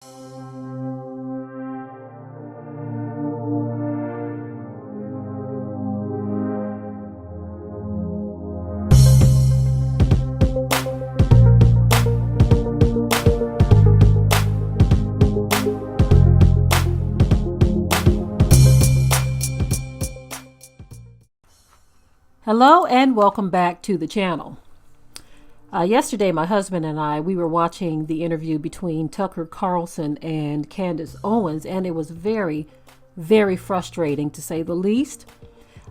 Hello and welcome back to the channel. Yesterday, my husband and I, we were watching the interview between Tucker Carlson and Candace Owens, and it was very, very frustrating to say the least.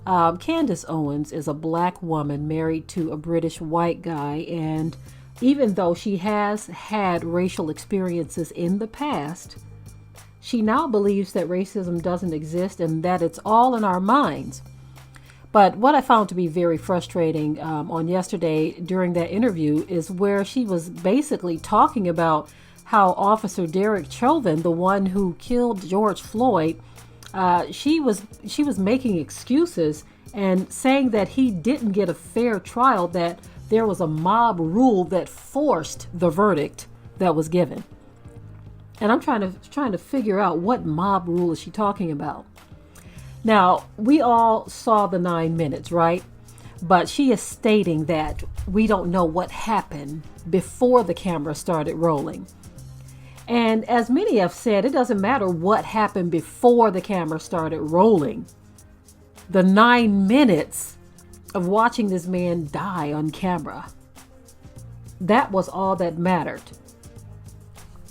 Candace Owens is a black woman married to a British white guy, and even though she has had racial experiences in the past, she now believes that racism doesn't exist and that it's all in our minds. But what I found to be very frustrating on yesterday during that interview is where she was basically talking about how Officer Derek Chauvin, the one who killed George Floyd, she was making excuses and saying that he didn't get a fair trial, that there was a mob rule that forced the verdict that was given. And I'm trying to figure out what mob rule is she talking about. Now, we all saw the 9 minutes, right? But she is stating that we don't know what happened before the camera started rolling. And as many have said, it doesn't matter what happened before the camera started rolling. The 9 minutes of watching this man die on camera, that was all that mattered.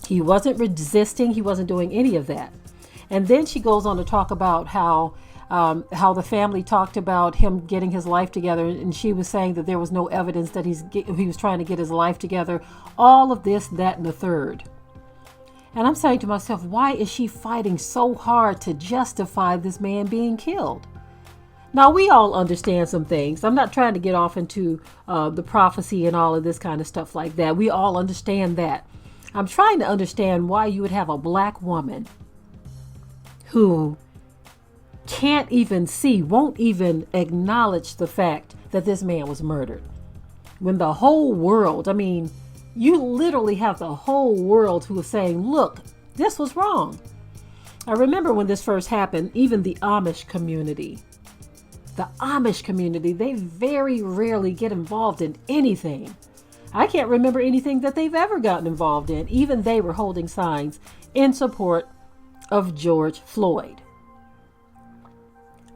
He wasn't resisting. He wasn't doing any of that. And then she goes on to talk about how the family talked about him getting his life together, and she was saying that there was no evidence that he was trying to get his life together. All of this, that, and the third. And I'm saying to myself, why is she fighting so hard to justify this man being killed? Now, we all understand some things. I'm not trying to get off into the prophecy and all of this kind of stuff like that. We all understand that. I'm trying to understand why you would have a black woman who can't even see, won't even acknowledge the fact that this man was murdered. When the whole world, I mean, you literally have the whole world who is saying, look, this was wrong. I remember when this first happened, even the Amish community, they very rarely get involved in anything. I can't remember anything that they've ever gotten involved in. Even they were holding signs in support of George Floyd.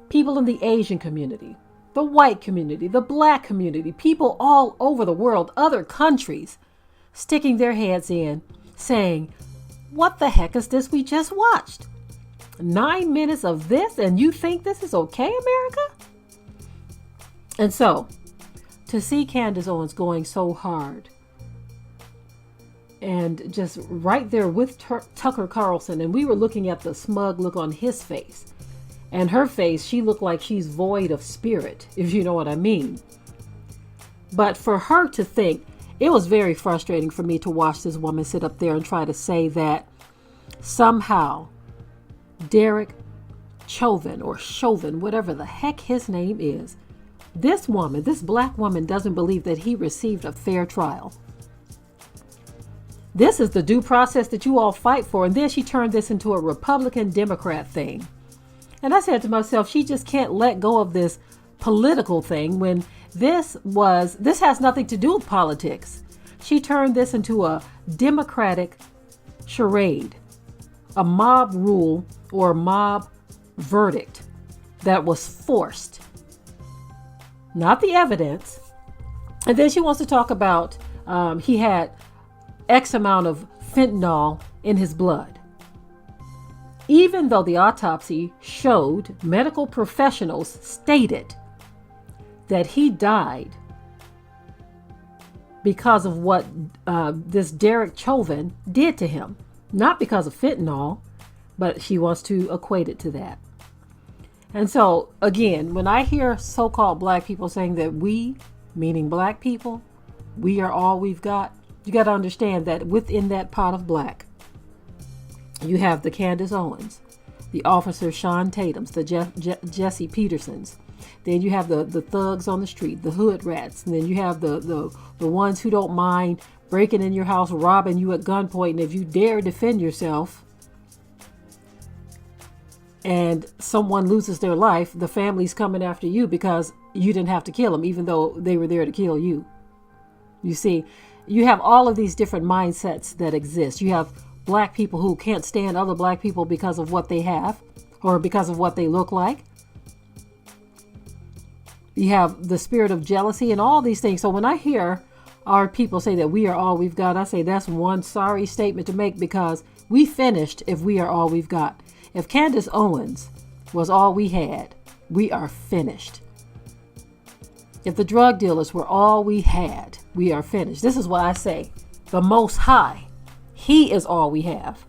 People in the Asian community, the white community, the black community, people all over the world, other countries, sticking their heads in, saying, what the heck is this we just watched? 9 minutes of this, and you think this is okay, America? And so, to see Candace Owens going so hard and just right there with Tucker Carlson, and we were looking at the smug look on his face. And her face, she looked like she's void of spirit, if you know what I mean. But for her to think, it was very frustrating for me to watch this woman sit up there and try to say that somehow Derek Chauvin, or Chauvin, whatever the heck his name is, this woman, this black woman, doesn't believe that he received a fair trial. This is the due process that you all fight for. And then she turned this into a Republican Democrat thing. And I said to myself, she just can't let go of this political thing when this has nothing to do with politics. She turned this into a Democratic charade, a mob rule or mob verdict that was forced, not the evidence. And then she wants to talk about he had X amount of fentanyl in his blood. Even though the autopsy showed, medical professionals stated that he died because of what this Derek Chauvin did to him. Not because of fentanyl, but she wants to equate it to that. And so, again, when I hear so-called black people saying that we, meaning black people, we are all we've got, you got to understand that within that pot of black, you have the Candace Owens, the Officer Sean Tatums, the Jesse Petersons. Then you have the thugs on the street, the hood rats. And then you have the ones who don't mind breaking in your house, robbing you at gunpoint, and if you dare defend yourself and someone loses their life, the family's coming after you because you didn't have to kill them, even though they were there to kill you. You see, you have all of these different mindsets that exist. You have black people who can't stand other black people because of what they have or because of what they look like. You have the spirit of jealousy and all these things. So when I hear our people say that we are all we've got, I say that's one sorry statement to make, because we finished if we are all we've got. If Candace Owens was all we had, we are finished. If the drug dealers were all we had, we are finished. This is why I say the Most High, He is all we have.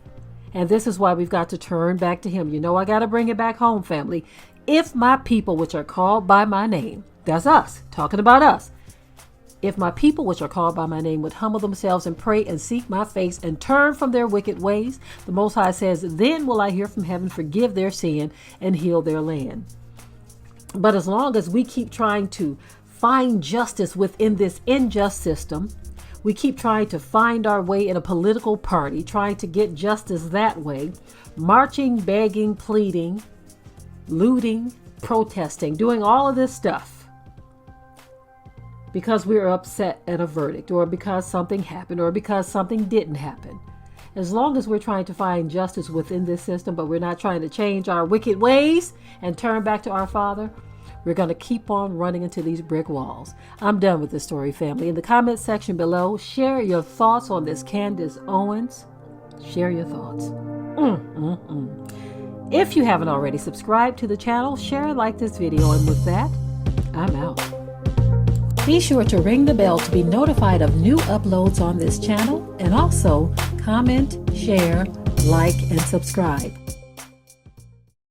And this is why we've got to turn back to Him. You know, I got to bring it back home, family. If my people, which are called by my name, that's us, talking about us. If my people, which are called by my name, would humble themselves and pray and seek my face and turn from their wicked ways, the Most High says, then will I hear from heaven, forgive their sin, and heal their land. But as long as we keep trying to find justice within this unjust system, we keep trying to find our way in a political party, trying to get justice that way, marching, begging, pleading, looting, protesting, doing all of this stuff because we're upset at a verdict, or because something happened, or because something didn't happen. As long as we're trying to find justice within this system, but we're not trying to change our wicked ways and turn back to our Father, we're going to keep on running into these brick walls. I'm done with this story, family. In the comment section below, share your thoughts on this Candace Owens. Share your thoughts. If you haven't already subscribed to the channel, share and like this video. And with that, I'm out. Be sure to ring the bell to be notified of new uploads on this channel, and also comment, share, like, and subscribe.